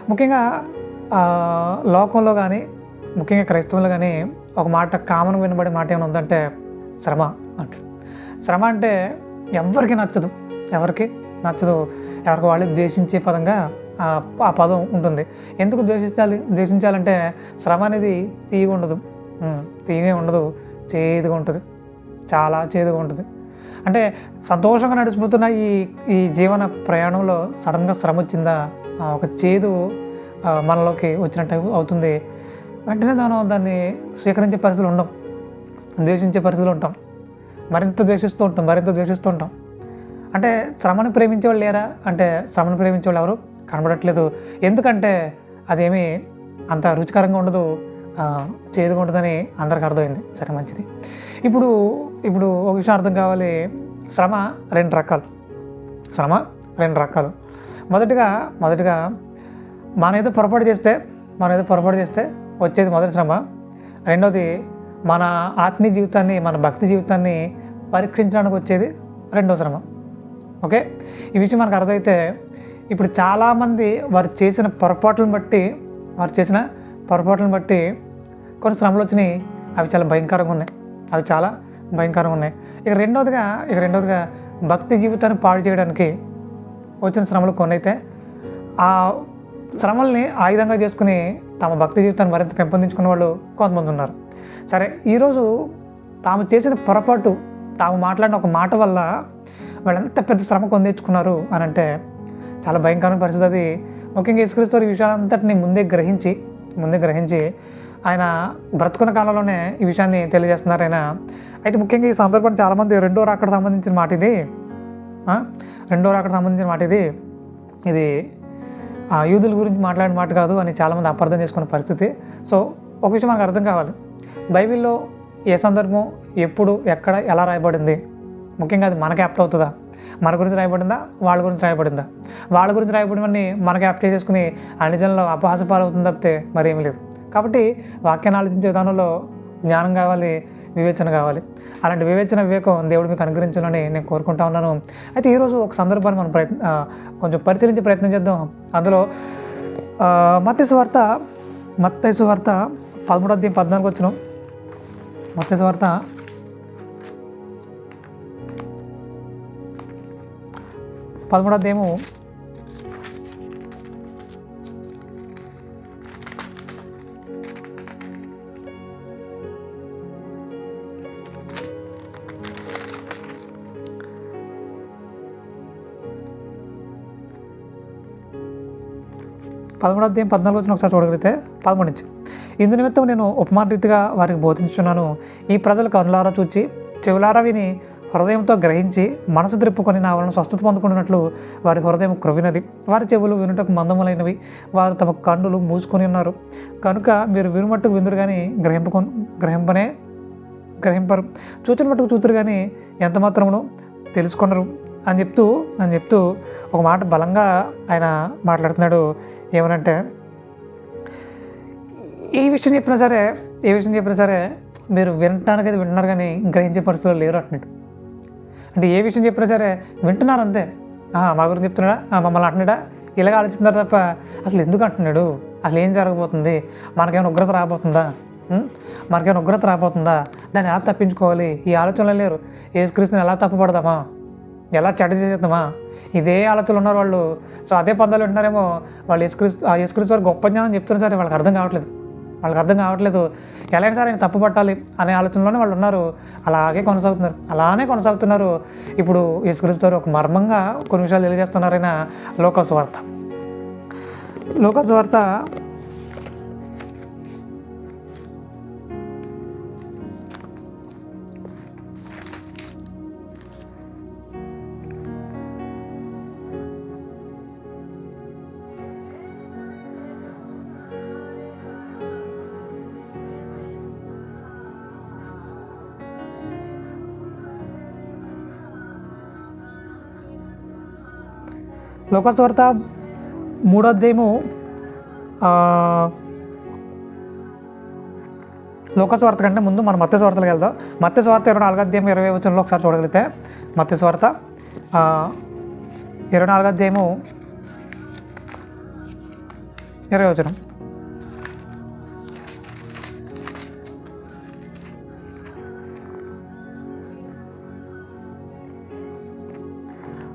ముఖ్యంగా లోకంలో కానీ, ముఖ్యంగా క్రైస్తవులు కానీ ఒక మాట కామన్ వినబడే మాట ఏమైనా ఉందంటే శ్రమ అంట. శ్రమ అంటే ఎవరికి నచ్చదు, ఎవరికి వాళ్ళే ద్వేషించే పదంగా ఆ పదం ఉంటుంది. ఎందుకు ద్వేషించాలంటే శ్రమ అనేది తీయగా ఉండదు, చేదుగా ఉంటుంది, చాలా చేదుగా ఉంటుంది. అంటే సంతోషంగా నడిచిపోతున్న ఈ జీవన ప్రయాణంలో సడన్గా శ్రమ వచ్చిందా, ఒక చేదు మనలోకి వచ్చినట్టు అవుతుంది. వెంటనే దాన్ని స్వీకరించే పరిస్థితులు ఉండవు, ద్వేషించే పరిస్థితులు ఉంటాం, మరింత ద్వేషిస్తూ ఉంటాం. అంటే శ్రమను ప్రేమించేవాళ్ళు లేరా అంటే శ్రమను ప్రేమించేవాళ్ళు ఎవరు కనబడట్లేదు. ఎందుకంటే అదేమీ అంత రుచికరంగా ఉండదు, చేదుగా ఉంటుందని అందరికి అర్థమైంది. సరే, మంచిది. ఇప్పుడు ఒక విషయం అర్థం కావాలి. శ్రమ రెండు రకాలు. మొదటిగా మనం ఏదో పొరపాటు చేస్తే వచ్చేది మొదటి శ్రమ. రెండోది మన ఆత్మీయ జీవితాన్ని, మన భక్తి జీవితాన్ని పరీక్షించడానికి వచ్చేది రెండో శ్రమ. ఓకే, ఈ విషయం మనకు అర్థమైతే ఇప్పుడు చాలామంది వారు చేసిన పొరపాట్లను బట్టి కొన్ని శ్రమలు వచ్చినాయి. అవి చాలా భయంకరంగా ఉన్నాయి. ఇక రెండోదిగా భక్తి జీవితాన్ని పాడు చేయడానికి వచ్చిన శ్రమలు కొన్ని అయితే, ఆ శ్రమల్ని ఆయుధంగా చేసుకుని తమ భక్తి జీవితాన్ని మరింత పెంపొందించుకున్న వాళ్ళు కొంతమంది ఉన్నారు. సరే, ఈరోజు తాము చేసిన పొరపాటు, తాము మాట్లాడిన ఒక మాట వల్ల వాళ్ళు ఎంత పెద్ద శ్రమ పొందించుకున్నారు అని అంటే చాలా భయంకరమైన పరిస్థితి అది. ముఖ్యంగా యేసుక్రీస్తు ఈ విషయాలంతటిని ముందే గ్రహించి ఆయన బ్రతుకున్న కాలంలోనే ఈ విషయాన్ని తెలియజేస్తున్నారు ఆయన. అయితే ముఖ్యంగా ఈ సందర్భాన్ని చాలామంది రెండో రాకడ సంబంధించిన మాట ఇది ఇది యూదుల గురించి మాట్లాడిన మాట కాదు అని చాలామంది అపార్థం చేసుకున్న పరిస్థితి. సో ఒక విషయం మనకు అర్థం కావాలి, బైబిల్లో ఏ సందర్భం, ఎప్పుడు, ఎక్కడ, ఎలా రాయబడింది, ముఖ్యంగా అది మనకి యాప్ట్ అవుతుందా, మన గురించి రాయబడిందా, వాళ్ళ గురించి రాయబడినవన్నీ మనకి యాప్ట్ చేసుకుని అన్ని జనంలో అపహాస పాలవుతుంది తప్పితే మరేమీ లేదు. కాబట్టి వాక్యాన్ని ఆలోచించే విధానంలో జ్ఞానం కావాలి, వివేచన కావాలి. అలాంటి వివేకం దేవుడు మీకు అనుగ్రహించాలని నేను కోరుకుంటా ఉన్నాను. అయితే ఈరోజు ఒక సందర్భాన్ని మనం కొంచెం పరిశీలించే ప్రయత్నం చేద్దాం. అందులో మత్తయి సువార్త 13:14 వచ్చినాం. మత్తయి సువార్త 13 14 వచ్చిన ఒకసారి చూడగలిగితే 13 నుంచి, ఇందు నిమిత్తం నేను ఉపమాన రీతిగా వారికి బోధించున్నాను. ఈ ప్రజలు కనులారా చూచి, చెవులారా విని, హృదయంతో గ్రహించి, మనసు త్రిప్పుకొని నా వలన స్వస్థత పొందుకున్నట్లు వారి హృదయం క్రొవ్వినది, వారి చెవులు వినుటకు మందములైనవి, వారు తమ కన్నులు మూసుకొని ఉన్నారు. కనుక మీరు వినుమట్టుకు విందురు కానీ గ్రహింపరు, చూచిన మట్టుకు చూతురు కానీ ఎంత మాత్రమును తెలుసుకొనరు అని చెప్తూ ఒక మాట బలంగా ఆయన మాట్లాడుతున్నాడు. ఏమనంటే, ఏ విషయం చెప్పినా సరే మీరు వినటానికైతే వింటున్నారు కానీ గ్రహించే పరిస్థితులు లేరు అంటున్నాడు. అంటే ఏ విషయం చెప్పినా సరే వింటున్నారు అంతే. మా గురించి చెప్తున్నాడా, మమ్మల్ని అంటున్నాడా, ఇలాగ ఆలోచిస్తున్నారు తప్ప అసలు ఎందుకు అంటున్నాడు, అసలు ఏం జరగబోతుంది, మనకేమైనా ఉగ్రత రాబోతుందా, దాన్ని ఎలా తప్పించుకోవాలి, ఈ ఆలోచనలు లేరు. యేసుక్రీస్తుని ఎలా తప్పుపడదామా, ఎలా చెడ్డ చేసేద్దామా, ఇదే ఆలోచనలు ఉన్నారు వాళ్ళు. సో అదే పందాలు వింటున్నారేమో. వాళ్ళు యేసుక్రీస్తు వారు గొప్ప జ్ఞానం చెప్తున్నారు సరే వాళ్ళకి అర్థం కావట్లేదు. ఎలా అయినా సరే ఆయన తప్పుపట్టాలి అనే ఆలోచనలోనే వాళ్ళు ఉన్నారు. అలానే కొనసాగుతున్నారు. ఇప్పుడు యేసుక్రీస్తు వారు ఒక మర్మంగా కొన్ని విషయాలు తెలియజేస్తున్నారైనా. లూకాసు వార్త 3వ అధ్యాయము లూకాసు వార్త కంటే ముందు మనం మత్తయి సువార్తలకు వెళ్దాం. మత్తయి సువార్త 24వ అధ్యాయం 20వ వచనంలో ఒకసారి చూడగలిగితే, మత్తయి సువార్త 24వ అధ్యాయము 20వ వచనం.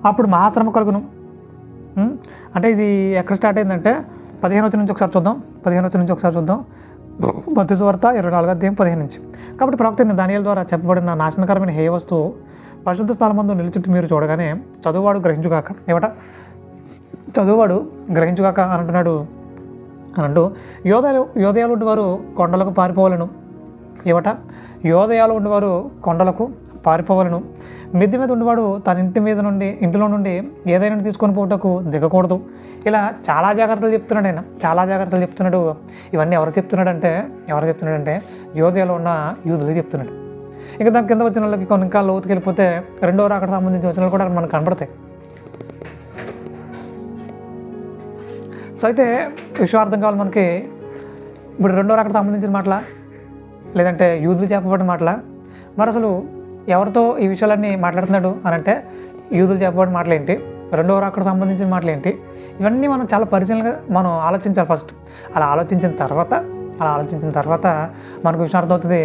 అప్పుడు మహాశ్రమ కలుగును. అంటే ఇది ఎక్కడ స్టార్ట్ అయిందంటే 15వ వచనం నుంచి ఒకసారి చూద్దాం. 15వ వచనం నుంచి ఒకసారి చూద్దాం. మత్తయి సువార్త 24వ అధ్యాయం 15 నుంచి. కాబట్టి ప్రవక్త దానియేలు ద్వారా చెప్పబడిన నాశనకరమైన హేయ వస్తువు పరిశుద్ధ స్థలమందు నిలుచుట్టు మీరు చూడగానే చదువువాడు గ్రహించుగాక. ఏమట? చదువువాడు గ్రహించుగాక అని అంటున్నాడు. అంటూ యోదయాలు ఉండేవారు కొండలకు పారిపోవాలను. ఏమట? యోదయాలు ఉండేవారు కొండలకు పారిపోవాలను. మిద్దె మీద ఉండేవాడు తన ఇంటిలో నుండి ఏదైనా తీసుకొని పోవటకు దిగకూడదు. ఇలా చాలా జాగ్రత్తలు చెప్తున్నాడు ఆయన, చాలా జాగ్రత్తలు చెప్తున్నాడు. ఇవన్నీ ఎవరు చెప్తున్నాడంటే యోదయాలో ఉన్న యూదులు చెప్తున్నాడు. ఇంకా దాని కింద వచ్చిన వాళ్ళకి కొన్ని ఇంకా లోతుకి వెళ్ళిపోతే రెండో రాకడ సంబంధించిన వచనాలు కూడా మనకు కనబడతాయి. సో అయితే విశ్వార్థం కావాలి మనకి. ఇప్పుడు రెండో రాకడ సంబంధించిన మాటల, లేదంటే యూదులు చెప్పబడిన మాటల, మరి అసలు ఎవరితో ఈ విషయాలన్నీ మాట్లాడుతున్నాడు అని అంటే యూదులు చెప్పబడిన మాటలు ఏంటి, రెండవ రాకడ సంబంధించిన మాటలు ఏంటి, ఇవన్నీ మనం చాలా పరిశీలనగా మనం ఆలోచించాలి ఫస్ట్. అలా ఆలోచించిన తర్వాత మనకు విషయం అర్థమవుతుంది.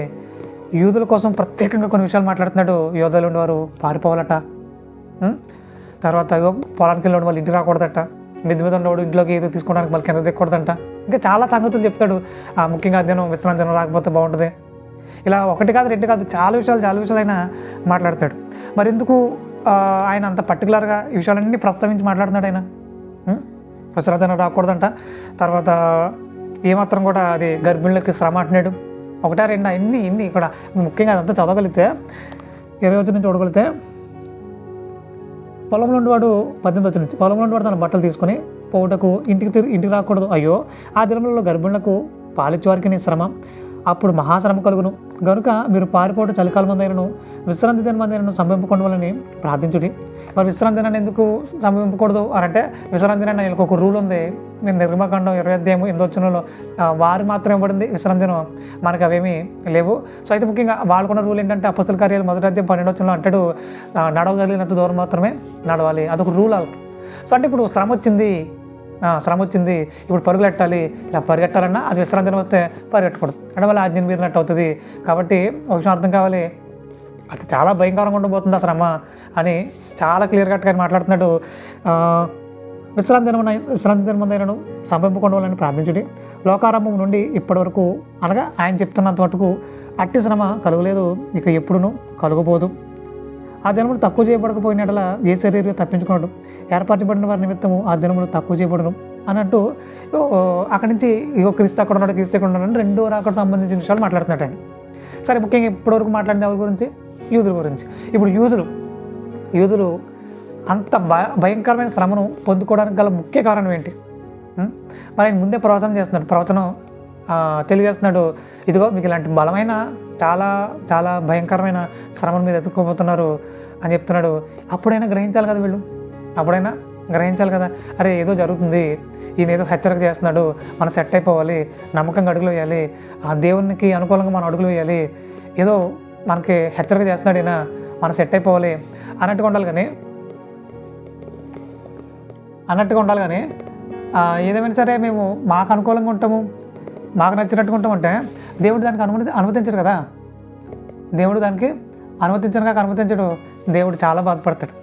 యూదుల కోసం ప్రత్యేకంగా కొన్ని విషయాలు మాట్లాడుతున్నాడు. యోధులు ఉండేవారు పారిపోవాలట, తర్వాత పొలానికి వెళ్ళిన వాళ్ళు ఇంటికి రాకూడదట, మిద్ది మీద ఉండేవాడు ఇంట్లోకి ఏదో తీసుకోవడానికి మళ్ళీ కింద దిక్కకూడదంట. ఇంకా చాలా సంగతులు చెప్తాడు. ముఖ్యంగా అధ్యయనం విశ్రాంతి దినం రాకపోతే బాగుంటుంది. ఇలా ఒకటి కాదు రెండు కాదు చాలా విషయాలు ఆయన మాట్లాడతాడు. మరి ఎందుకు ఆయన అంత పర్టికులర్గా ఈ విషయాలన్నీ ప్రస్తావించి మాట్లాడుతున్నాడు ఆయన? విశ్రాంతి దినం రాకూడదంట, తర్వాత ఏమాత్రం కూడా అది గర్భిణులకి శ్రమ అంటున్నాడు. ఒకటా రెండా ఇన్ని ఇక్కడ ముఖ్యంగా అదంతా చదవగలిగితే 20 నుంచి చూడగలిగితే పొలంలో ఉండేవాడు 18 నుంచి పొలంలో ఉండేవాడు తన బట్టలు తీసుకొని పోవుటకు ఇంటికి రాకూడదు. అయ్యో ఆ దినములలో గర్భిణులకు పాలిచ్చేవారికి శ్రమ, అప్పుడు మహాశ్రమ కలుగును. కనుక మీరు పారిపోవడం చలికాలం మందైనను విశ్రాంతి దిన మందైనను సంభింపకూడదని ప్రార్థించుడి. మరి విశ్రాంతి దినాన్ని ఎందుకు సంభింపకూడదు అని అంటే విశ్రాంతి దినాన్ని వీళ్ళకి ఒక రూల్ ఉంది. నేను నిర్గమకాండం 20వ అధ్యాయం 8వ వచనంలో వారు మాత్రమే ఇవ్వబడింది విశ్రాంతి దినం, మనకు అవేమీ లేవు. సో అయితే ముఖ్యంగా వాళ్ళకున్న రూల్ ఏంటంటే అపొస్తలుల కార్యాలు 1వ అధ్యాయం 12వ వచనంలో అంటాడు నడవగలిగినంత దూరం మాత్రమే నడవాలి, అదొక రూల్ వాళ్ళకి. సో అంటే ఇప్పుడు శ్రమ వచ్చింది ఇప్పుడు పరుగులెట్టాలి, ఇలా పరిగెట్టాలన్నా అది విశ్రాంతి దినం వస్తే పరిగెట్టకూడదు అంటే వాళ్ళ ఆజ్ఞను మీరినట్టు అవుతుంది. కాబట్టి ఒక విషయం అర్థం కావాలి, అది చాలా భయంకరంగా ఉండబోతుంది ఆ శ్రమ అని చాలా క్లియర్ కట్గా మాట్లాడుతున్నాడు. విశ్రాంతి దినం మందైనను సంభింపకూడదని ప్రార్థించుడి. లోకారంభం నుండి ఇప్పటి వరకు అనగా ఆయన చెప్తున్నంత మటుకు అట్టి శ్రమ కలుగలేదు, ఇక ఎప్పుడునూ కలుగబోదు. ఆ దినములు తక్కువ చేయబడకపోయినట్లా ఏ శరీరం తప్పించుకున్నాడు, ఏర్పరచబడిన వారి నిమిత్తము ఆ దినములు తక్కువ చేయబడను అన్నట్టు అక్కడి నుంచి క్రీస్తు అక్కడ ఉన్నాడు, క్రీస్తు ఇక్కడ ఉన్నాడు, రెండో రాకడ సంబంధించిన విషయాలు మాట్లాడుతున్నాడు ఆయన. సరే, ముఖ్యంగా ఇప్పటివరకు మాట్లాడిన ఎవరి గురించి? యూదుల గురించి. ఇప్పుడు యూదులు అంత భయంకరమైన శ్రమను పొందుకోవడానికి గల ముఖ్య కారణం ఏంటి? మరి ఆయన ముందే ప్రవచనం తెలియజేస్తున్నాడు. ఇదిగో మీకు ఇలాంటి బలమైన చాలా చాలా భయంకరమైన శ్రమను మీరు ఎదుర్కోబోతున్నారు అని చెప్తున్నాడు. అప్పుడైనా గ్రహించాలి కదా, అరే ఏదో జరుగుతుంది, ఈయన ఏదో హెచ్చరిక చేస్తున్నాడు, మనం సెట్ అయిపోవాలి, నమ్మకంగా అడుగులు వేయాలి, ఆ దేవునికి అనుకూలంగా మనం అడుగులు వేయాలి, ఏదో మనకి హెచ్చరిక చేస్తున్నాడు ఈయన, మనం సెట్ అయిపోవాలి అన్నట్టుగా ఉండాలి కానీ ఏదేమైనా సరే మేము మాకు అనుకూలంగా ఉంటాము, మాకు నచ్చినట్టుగా ఉంటామంటే దేవుడు దానికి అనుమతించడు కదా. దేవుడు దానికి అనుమతించడు. దేవుడు చాలా బాధపడతాడు.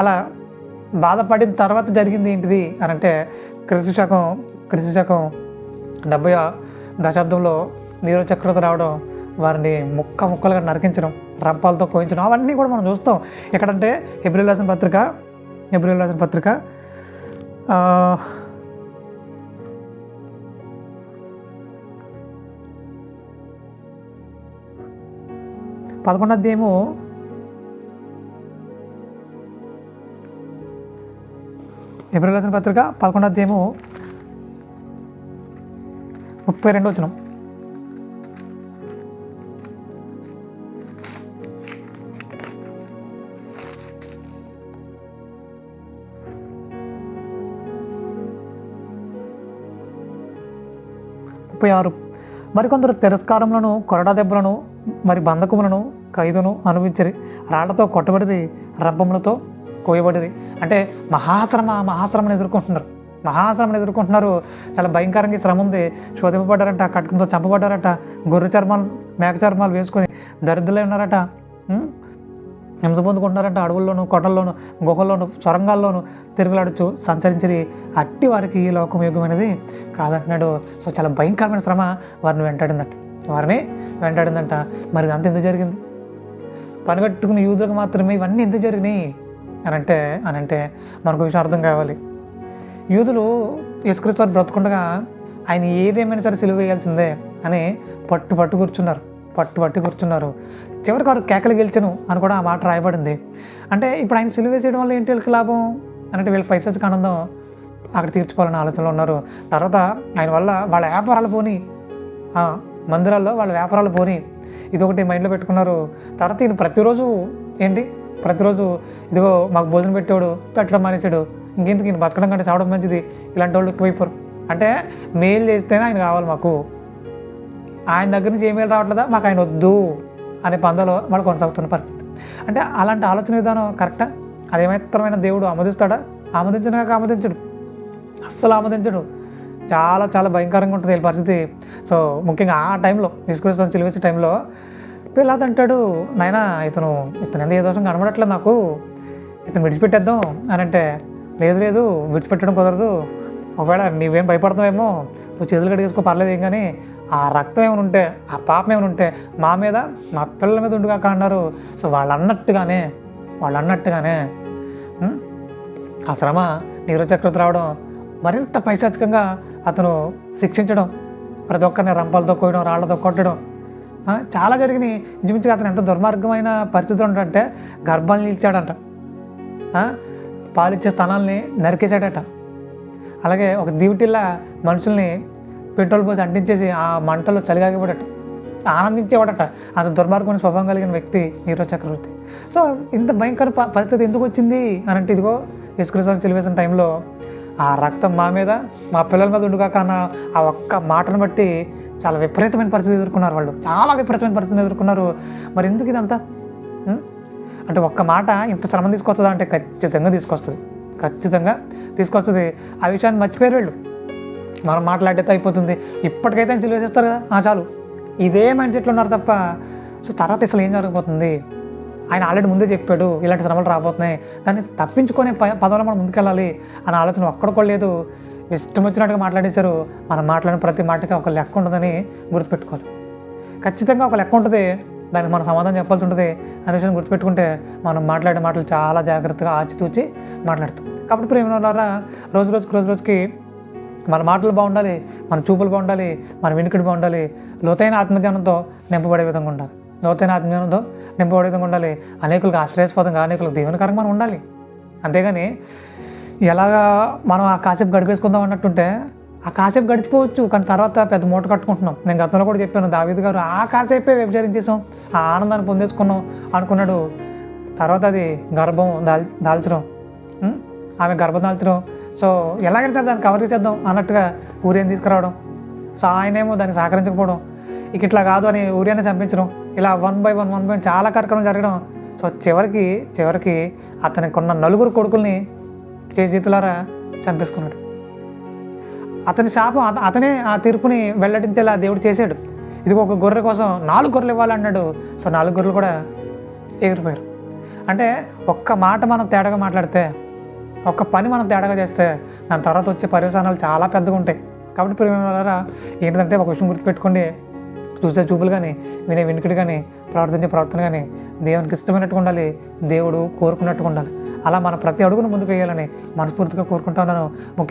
అలా బాధపడిన తర్వాత జరిగింది ఏంటిది అని అంటే క్రీస్తు శకం 70వ దశాబ్దంలో నీరో చక్రవర్తి రావడం, వారిని ముక్కలుగా నరికించడం, రంపాలతో కోయించడం, అవన్నీ కూడా మనం చూస్తాం. ఎక్కడంటే హెబ్రీయులకు రాసిన పత్రిక 11వ అధ్యాయము 11వ అధ్యాయము 32వ వచనం. మరికొందరు తిరస్కారములను, కొరడా దెబ్బలను, మరి బంధకములను, ఖైదును అనుభవించరి, రాళ్లతో కొట్టబడిరి, రంపములతో కోయబడిరి. అంటే మహాశ్రమను ఎదుర్కొంటున్నారు. మహాశ్రమను ఎదుర్కొంటున్నారు. చాలా భయంకరంగా ఈ శ్రమ ఉంది. శోధింపబడ్డారట, కట్కంతో చంపబడ్డారట, గొర్రె చర్మాలు మేక చర్మాలు వేసుకొని దరిద్రులై ఉన్నారట. హింస పొందుకుంటున్నారంట. అడవుల్లోనూ, కొండల్లోనూ, గుహల్లోనూ, సొరంగాల్లోనూ తిరుగులాడుచు సంచరించి అట్టి వారికి ఈ లోకం యోగ్యమైనది కాదంటున్నాడు. సో చాలా భయంకరమైన శ్రమ వారిని వెంటాడిందంట. మరి ఇదంతా ఎందుకు జరిగింది? పనిగట్టుకున్న యూదులకు మాత్రమే ఇవన్నీ ఎందుకు జరిగినాయి అనంటే మనకు విషయం అర్థం కావాలి. యూదులు యేసుక్రీస్తు వారు బ్రతుకుండగా ఆయన ఏదేమైనా సరే సిలువ వేయాల్సిందే అని పట్టు కూర్చున్నారు. చివరికి వారు కేకలు గెలిచను అని కూడా ఆ మాట రాయబడింది. అంటే ఇప్పుడు ఆయన సిలువ వేసేయడం వల్ల ఏంటి వీళ్ళకి లాభం అంటే వీళ్ళకి పైసకి ఆనందం అక్కడ తీర్చుకోవాలని ఆలోచనలో ఉన్నారు. తర్వాత ఆయన వల్ల వాళ్ళ వ్యాపారాలు పోని, మందిరాల్లో వాళ్ళ వ్యాపారాలు పోని, ఇదొకటి మైండ్లో పెట్టుకున్నారు. తర్వాత ఈయన ప్రతిరోజు ఇదిగో మాకు భోజనం పెట్టడం మానేశాడు, ఇంకెందుకు ఈయన బతకడం కంటే చావడం మంచిది, ఇలాంటి వాళ్ళు ఎక్కువైపోరు. అంటే మేలు చేస్తేనే ఆయన కావాలి మాకు, ఆయన దగ్గర నుంచి ఏ మేలు రావట్లేదా, మాకు ఆయన వద్దు అనే పందాలో వాళ్ళు కొనసాగుతున్న పరిస్థితి. అంటే అలాంటి ఆలోచన విధానం కరెక్టా? అదేమైతరమైన దేవుడు ఆమోదిస్తాడా? అస్సలు ఆమోదించడు. చాలా చాలా భయంకరంగా ఉంటుంది వీళ్ళ పరిస్థితి. సో ముఖ్యంగా ఆ టైంలో యేసుక్రీస్తుని సిలువ వేసే టైంలో పిలాతు అంటాడు, నాయనా ఇతను ఎంత ఏ దోషం కనబడట్లేదు నాకు, ఇతను విడిచిపెట్టేద్దాం అని అంటే, లేదు విడిచిపెట్టడం కుదరదు, ఒకవేళ నీవేం భయపడతావేమో నువ్వు చేతులు కడిగేసుకో పర్లేదు, ఏం కానీ ఆ రక్తం ఏమైనా ఉంటే, ఆ పాపం ఏమైనా ఉంటే మా మీద మా పిల్లల మీద ఉండుగాక అన్నారు. సో వాళ్ళు అన్నట్టుగానే ఆ శ్రమ నీరో చక్రవర్తి రావడం, మరింత పైశాచికంగా అతను శిక్షించడం, ప్రతి ఒక్కరిని రంపాలతో కోయడం, రాళ్లతో కొట్టడం చాలా జరిగినాయి. ఇంచుమించుగా అతను ఎంత దుర్మార్గమైన పరిస్థితులు ఉంటాడంటే గర్భాలు నిలిచాడంట, పాలిచ్చే స్థానాల్ని నరికేశాడట. అలాగే ఒక డ్యూటీలా మనుషుల్ని పెట్రోల్ పోసి అంటించేసి ఆ మంటలో చలిగాగిపోడట, ఆనందించేవాడట. అంత దుర్మార్గమైన స్వభావం కలిగిన వ్యక్తి నీరో చక్రవర్తి. సో ఇంత భయంకర పరిస్థితి ఎందుకు వచ్చింది అని అంటే, ఇదిగో యేసుక్రీస్తుని సిలువ వేసిన టైంలో ఆ రక్తం మా మీద మా పిల్లల మీద ఉండుగాక అన్న ఆ ఒక్క మాటను బట్టి చాలా విపరీతమైన పరిస్థితి ఎదుర్కొన్నారు వాళ్ళు, చాలా విపరీతమైన పరిస్థితిని ఎదుర్కొన్నారు. మరి ఎందుకు ఇదంతా అంటే ఒక్క మాట ఇంత శ్రమ తీసుకొస్తుందా అంటే ఖచ్చితంగా తీసుకొస్తుంది. ఆ విషయాన్ని మర్చిపోయారు వీళ్ళు. మనం మాట్లాడితే అయిపోతుంది, ఇప్పటికైతే ఆయన సిలువ వేసేస్తారు కదా చాలు, ఇదే మైండ్ సెట్లో ఉన్నారు తప్ప. సో తర్వాత అసలు ఏం జరగబోతుంది? ఆయన ఆల్రెడీ ముందే చెప్పాడు ఇలాంటి శ్రమలు రాబోతున్నాయి, దాన్ని తప్పించుకునే పదంలో మనం ముందుకెళ్ళాలి అనే ఆలోచన ఒక్కడికో లేదు. ఇష్టం వచ్చినట్టుగా మాట్లాడేశారు. మనం మాట్లాడిన ప్రతి మాటకి ఒక లెక్క ఉంటుందని గుర్తుపెట్టుకోవాలి. ఖచ్చితంగా ఒక లెక్క ఉంటుంది, దానికి మనం సమాధానం చెప్పాల్సి ఉంటుంది అనే విషయాన్ని గుర్తుపెట్టుకుంటే మనం మాట్లాడే మాటలు చాలా జాగ్రత్తగా ఆచితూచి మాట్లాడతాం. కాబట్టి ప్రేమలారా రోజుకి మన మాటలు బాగుండాలి, మన చూపులు బాగుండాలి, మన వినికిడి బాగుండాలి, లోతైన ఆత్మజ్ఞానంతో నింపబడే విధంగా ఉండాలి. అనేకులకు ఆశ్రయాస్పదంగా, అనేకులకు దీవెనకరంగా మనం ఉండాలి. అంతేగాని ఎలాగా మనం ఆ కాసేపు గడిపేసుకుందాం అన్నట్టుంటే ఆ కాసేపు గడిచిపోవచ్చు, కానీ తర్వాత పెద్ద మూట కట్టుకుంటున్నాం. నేను గతంలో కూడా చెప్పాను, దావీదు గారు ఆ కాసేపే వ్యభిచారించేసాం, ఆ ఆనందాన్ని పొందేసుకున్నాం అనుకున్నాడు. తర్వాత అది గర్భం దాల్చడం, ఆమె గర్భం దాల్చడం. సో ఎలాగైనా సరే దాన్ని కవర్ చేద్దాం అన్నట్టుగా ఊరియాని తీసుకురావడం. సో ఆయనేమో దాన్ని సహకరించకపోవడం, ఇట్లా కాదు అని ఊరియాని చంపించడం, ఇలా వన్ బై వన్ చాలా కార్యక్రమం జరగడం. సో చివరికి అతనికి ఉన్న 9 కొడుకుల్ని చేతులారా చంపేసుకున్నాడు. అతని శాపం అతనే ఆ తీర్పుని వెల్లడించేలా దేవుడు చేశాడు. ఇదిగో ఒక గొర్రె కోసం 4 గొర్రెలు ఇవ్వాలన్నాడు. సో 4 గొర్రెలు కూడా ఎగిరిపోయారు. అంటే ఒక్క మాట మనం తేడాగా మాట్లాడితే, ఒక్క పని మనం తేడాగా చేస్తే దాని తర్వాత వచ్చే పర్యవసానాలు చాలా పెద్దగా ఉంటాయి. కాబట్టి ప్రియమైన ఏంటంటే ఒక విషయం గుర్తుపెట్టుకోండి, చూసే చూపులు కానీ, వినే వినికిడి కానీ, ప్రవర్తించే ప్రవర్తన కానీ దేవునికి ఇష్టమైనట్టుగా ఉండాలి, దేవుడు కోరుకున్నట్టుగా ఉండాలి. అలా మన ప్రతి అడుగును ముందుకు వేయాలని మనస్ఫూర్తిగా కోరుకుంటున్నాను. ముఖ్యంగా